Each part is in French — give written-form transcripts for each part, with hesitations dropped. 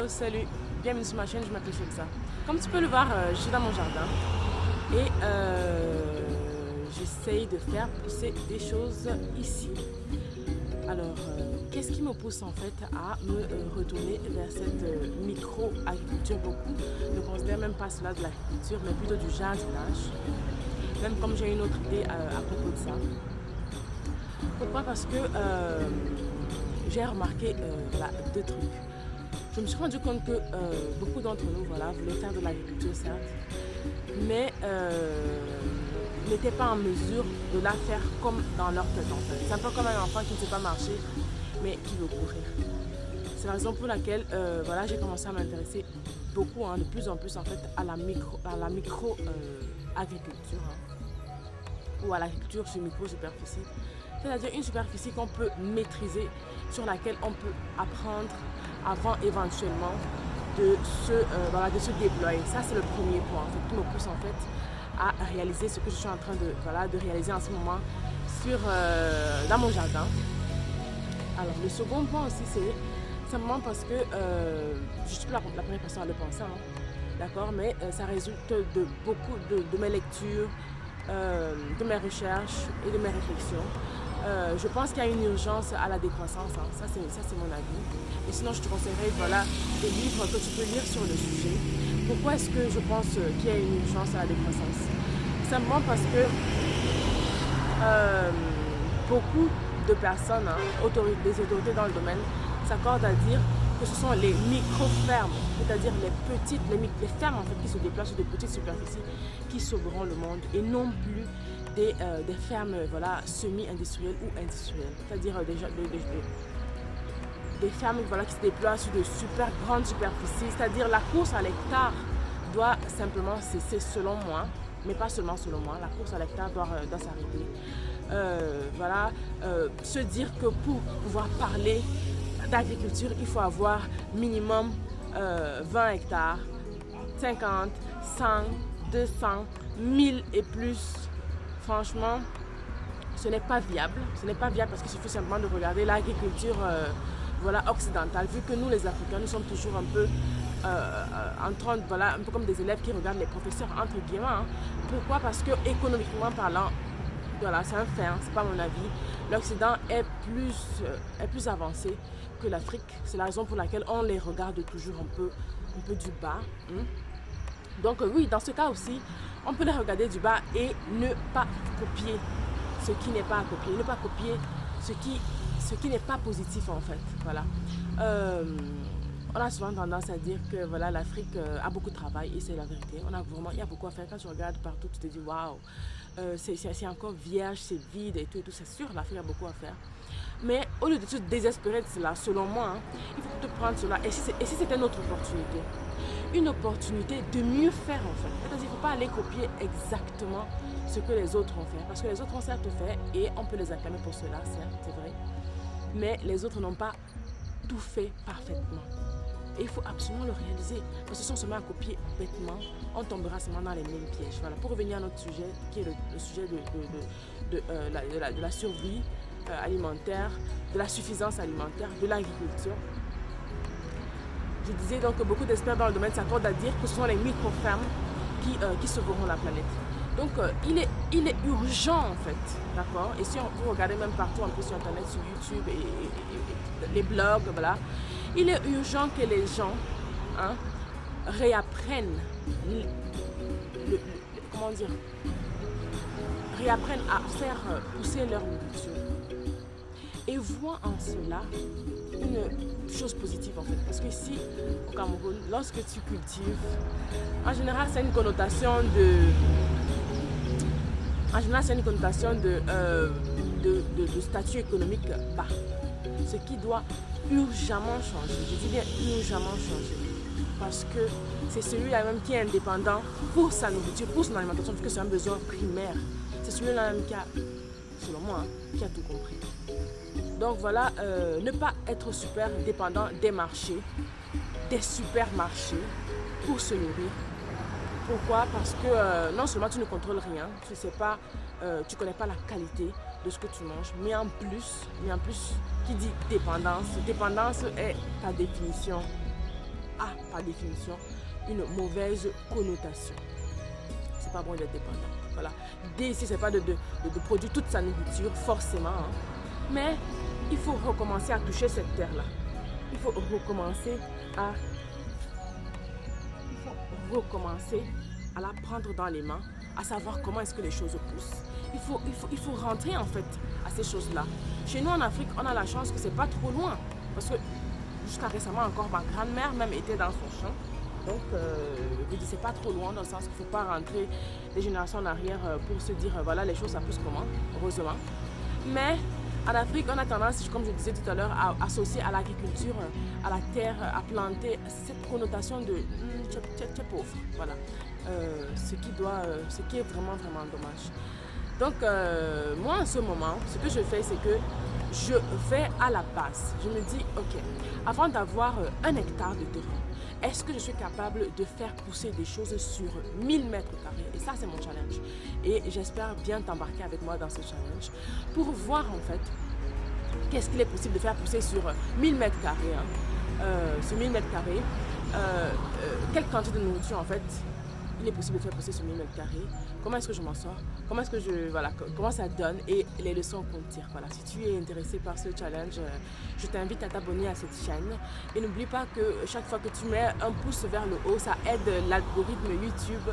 Salut, bienvenue sur ma chaîne, je m'appelle Shelsa. Comme tu peux le voir, je suis dans mon jardin et j'essaye de faire pousser des choses ici. Alors, qu'est-ce qui me pousse en fait à me retourner vers cette micro-agriculture? Beaucoup ne considèrent même pas cela de l'agriculture, mais plutôt du jardinage. Même comme j'ai une autre idée à propos de ça. Pourquoi? Parce que j'ai remarqué deux trucs. Je me suis rendu compte que beaucoup d'entre nous voulaient faire de l'agriculture, certes, mais n'étaient pas en mesure de la faire comme dans leur tête en fait. C'est un peu comme un enfant qui ne sait pas marcher, mais qui veut courir. C'est la raison pour laquelle j'ai commencé à m'intéresser beaucoup, de plus en plus en fait, à la micro agriculture, ou à l'agriculture sur micro-superficie. C'est-à-dire une superficie qu'on peut maîtriser, sur laquelle on peut apprendre avant éventuellement de se déployer. Ça, c'est le premier point en fait, qui me pousse en fait à réaliser ce que je suis en train de réaliser en ce moment dans mon jardin. Alors, le second point aussi, c'est simplement parce que je suis la première personne à le penser, d'accord, mais ça résulte de beaucoup de mes lectures, de mes recherches et de mes réflexions. Je pense qu'il y a une urgence à la décroissance, ça c'est mon avis. Et sinon je te conseillerais des livres que tu peux lire sur le sujet. Pourquoi est-ce que je pense qu'il y a une urgence à la décroissance? Simplement parce que beaucoup de personnes, des autorités dans le domaine, s'accordent à dire que ce sont les micro-fermes, c'est-à-dire les fermes en fait, qui se déplacent sur des petites superficies qui sauveront le monde et non plus des fermes semi-industrielles ou industrielles, c'est-à-dire des fermes qui se déploient sur de super grandes superficies, c'est-à-dire la course à l'hectare doit simplement cesser selon moi, mais pas seulement selon moi, la course à l'hectare doit s'arrêter. Se dire que pour pouvoir parler d'agriculture, il faut avoir minimum 20 hectares, 50, 100, 200, 1000 et plus. Franchement, ce n'est pas viable. Ce n'est pas viable parce qu'il suffit simplement de regarder l'agriculture occidentale. Vu que nous, les Africains, nous sommes toujours un peu un peu comme des élèves qui regardent les professeurs, entre guillemets. Pourquoi? Parce que économiquement parlant, c'est un fait, c'est pas mon avis. L'Occident est plus avancé que l'Afrique. C'est la raison pour laquelle on les regarde toujours un peu du bas. Donc oui, dans ce cas aussi, on peut les regarder du bas et ne pas copier ce qui n'est pas à copier, ne pas copier ce qui n'est pas positif en fait. Voilà. On a souvent tendance à dire que l'Afrique a beaucoup de travail et c'est la vérité. Il y a beaucoup à faire. Quand tu regardes partout, tu te dis waouh, c'est encore vierge, c'est vide et tout. C'est sûr, l'Afrique a beaucoup à faire. Mais au lieu de se désespérer de cela, selon moi, il faut te prendre cela. Et si c'était notre opportunité, une opportunité de mieux faire en fait. C'est-à-dire qu'il ne faut pas aller copier exactement ce que les autres ont fait. Parce que les autres ont certes fait et on peut les acclamer pour cela, certes, c'est vrai. Mais les autres n'ont pas tout fait parfaitement. Et il faut absolument le réaliser. Parce que si on se met à copier bêtement, on tombera seulement dans les mêmes pièges. Voilà. Pour revenir à notre sujet, qui est le sujet de la survie alimentaire, de la suffisance alimentaire, de l'agriculture. Je disais donc que beaucoup d'experts dans le domaine s'accordent à dire que ce sont les micro-fermes qui sauveront la planète. Donc il est urgent en fait, d'accord? Et si vous regardez même partout un peu sur internet, sur YouTube et les blogs, il est urgent que les gens réapprennent à faire pousser leur nourriture et voient en cela une chose positive en fait. Parce que ici, au Cameroun, lorsque tu cultives, en général, c'est une connotation de statut économique bas. Ce qui doit urgemment changer. Je dis bien urgemment changer. Parce que c'est celui-là même qui est indépendant pour sa nourriture, pour son alimentation, vu que c'est un besoin primaire. C'est celui-là même qui a, selon moi, qui a tout compris. Donc ne pas être super dépendant des marchés, des supermarchés pour se nourrir. Pourquoi? Parce que non seulement tu ne contrôles rien, tu ne connais pas la qualité de ce que tu manges, mais en plus, qui dit dépendance est par définition a par définition une mauvaise connotation. C'est pas bon d'être dépendant. Voilà. L'idée ici, c'est pas de produire toute sa nourriture, forcément. Hein. Mais il faut recommencer à toucher cette terre-là. Il faut recommencer à la prendre dans les mains, à savoir comment est-ce que les choses poussent. Il faut rentrer en fait à ces choses-là. Chez nous en Afrique, on a la chance que c'est pas trop loin. Parce que jusqu'à récemment encore, ma grand-mère même était dans son champ. Donc, je dis c'est pas trop loin dans le sens qu'il ne faut pas rentrer des générations en arrière pour se dire voilà les choses ça pousse comment, heureusement. Mais en Afrique, on a tendance, comme je disais tout à l'heure, à associer à l'agriculture, à la terre, à planter cette connotation de tu es pauvre. Voilà. Ce qui est vraiment, vraiment dommage. Donc, moi, en ce moment, ce que je fais, c'est que je vais à la base. Je me dis, ok, avant d'avoir 1 hectare de terrain, est-ce que je suis capable de faire pousser des choses sur 1000 mètres carrés? Et ça, c'est mon challenge. Et j'espère bien t'embarquer avec moi dans ce challenge pour voir en fait qu'est-ce qu'il est possible de faire pousser sur 1000 mètres carrés. Sur 1000 mètres carrés, quelle quantité de nourriture en fait il est possible de faire pousser sur 1000 mètres carrés. Comment est-ce que je m'en sors? Comment est-ce que comment ça donne et les leçons qu'on tire. Voilà, si tu es intéressé par ce challenge, je t'invite à t'abonner à cette chaîne. Et n'oublie pas que chaque fois que tu mets un pouce vers le haut, ça aide l'algorithme YouTube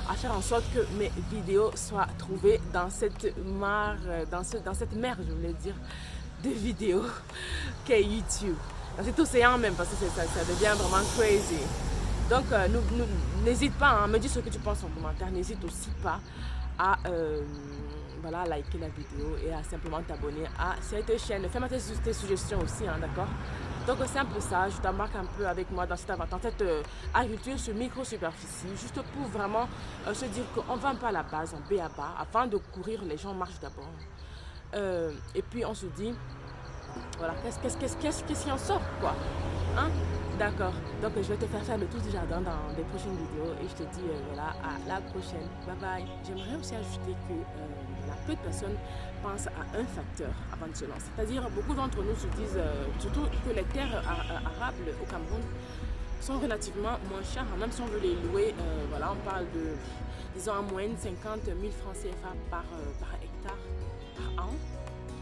à faire en sorte que mes vidéos soient trouvées dans cette mare, dans cette mer, je voulais dire, de vidéos qu'est YouTube. Dans cet océan même, parce que ça devient vraiment crazy. Donc, n'hésite pas, me dis ce que tu penses en commentaire. N'hésite aussi pas à liker la vidéo et à simplement t'abonner à cette chaîne. Fais-moi tes suggestions aussi, d'accord? Donc, c'est un peu ça. Je t'embarque un peu avec moi dans cette aventure, cette agriculture sur micro-superficie, juste pour vraiment se dire qu'on va un peu à la base, en B à bas. Avant de courir, les gens marchent d'abord. Et puis, on se dit, voilà, qu'est-ce qui en sort, quoi, hein? D'accord, donc je vais te faire le tour du jardin dans des prochaines vidéos et je te dis voilà, à la prochaine. Bye bye. J'aimerais aussi ajouter que peu de personnes pensent à un facteur avant de se lancer. C'est-à-dire, beaucoup d'entre nous se disent, surtout que les terres arables au Cameroun sont relativement moins chères. Même si on veut les louer, voilà, on parle de, disons, en moyenne 50 000 francs CFA par hectare, par an.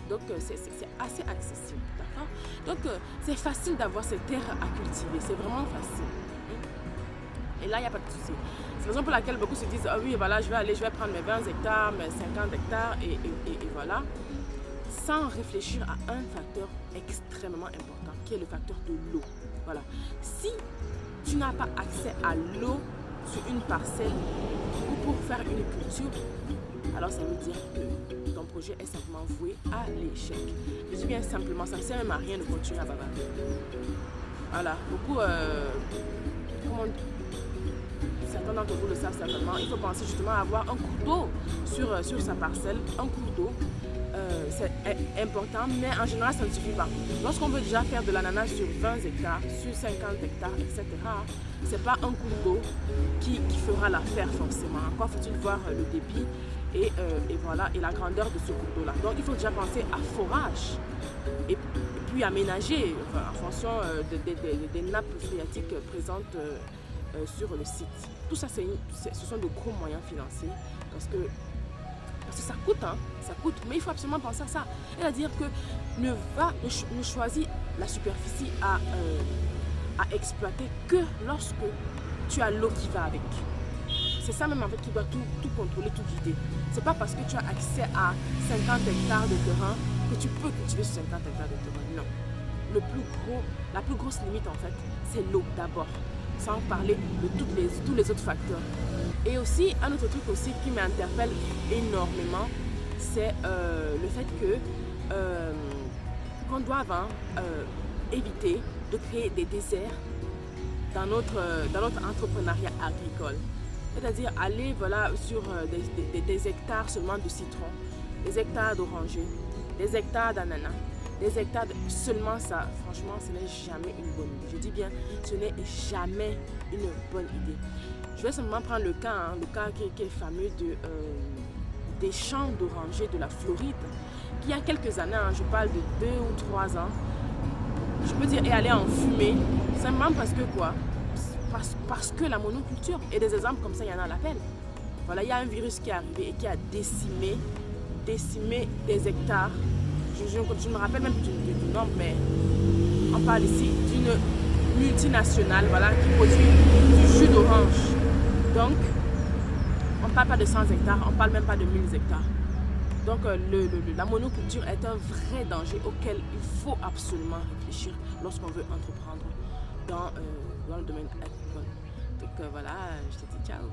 Donc, c'est assez accessible, d'accord? Donc, c'est facile d'avoir ces terres à cultiver, c'est vraiment facile. Et là, il n'y a pas de souci. C'est la raison pour laquelle beaucoup se disent, ah oui, voilà, je vais prendre mes 20 hectares, mes 50 hectares, et voilà, sans réfléchir à un facteur extrêmement important, qui est le facteur de l'eau. Voilà. Si tu n'as pas accès à l'eau sur une parcelle ou pour faire une culture, alors ça veut dire que ton projet est simplement voué à l'échec. Je dis bien simplement, ça ne sert même à rien de continuer à bavarder. Voilà, beaucoup, certains d'entre vous le savent certainement, il faut penser justement à avoir un cours d'eau sur sa parcelle, un cours d'eau. C'est important, mais en général ça ne suffit pas. Lorsqu'on veut déjà faire de l'ananas sur 20 hectares, sur 50 hectares, etc., c'est pas un cours d'eau qui fera l'affaire forcément. Encore faut-il voir le débit et voilà, et la grandeur de ce cours d'eau-là. Donc il faut déjà penser à forage et puis aménager en fonction des nappes phréatiques présentes sur le site. Tout ça, ce sont de gros moyens financiers parce que ça coûte, hein, ça coûte, mais il faut absolument penser à ça. C'est-à-dire que ne choisis la superficie à exploiter que lorsque tu as l'eau qui va avec. C'est ça même en fait qui doit tout contrôler, tout guider. C'est pas parce que tu as accès à 50 hectares de terrain que tu peux cultiver sur 50 hectares de terrain. Non. La plus grosse limite en fait, c'est l'eau d'abord, sans parler de tous les autres facteurs. Et aussi, un autre truc aussi qui m'interpelle énormément, c'est le fait que qu'on doit éviter de créer des déserts dans notre entrepreneuriat agricole. C'est-à-dire aller voilà, sur des hectares seulement de citron, des hectares d'orangers, des hectares d'ananas, des hectares seulement ça, franchement, ce n'est jamais une bonne idée. Je dis bien, ce n'est jamais une bonne idée. Je vais simplement prendre le cas qui est fameux des champs d'orangers de la Floride, qui il y a quelques années, je parle de 2 ou 3 ans, je peux dire, est allé en fumée, simplement parce que quoi? parce que la monoculture, et des exemples comme ça, il y en a à l'appel. Voilà, il y a un virus qui est arrivé et qui a décimé des hectares. Je ne me rappelle même plus du nombre, mais on parle ici d'une multinationale, voilà, qui produit du jus d'orange. Donc, on ne parle pas de 100 hectares, on ne parle même pas de 1000 hectares. Donc, la monoculture est un vrai danger auquel il faut absolument réfléchir lorsqu'on veut entreprendre dans le domaine agricole. Donc, voilà, je te dis ciao.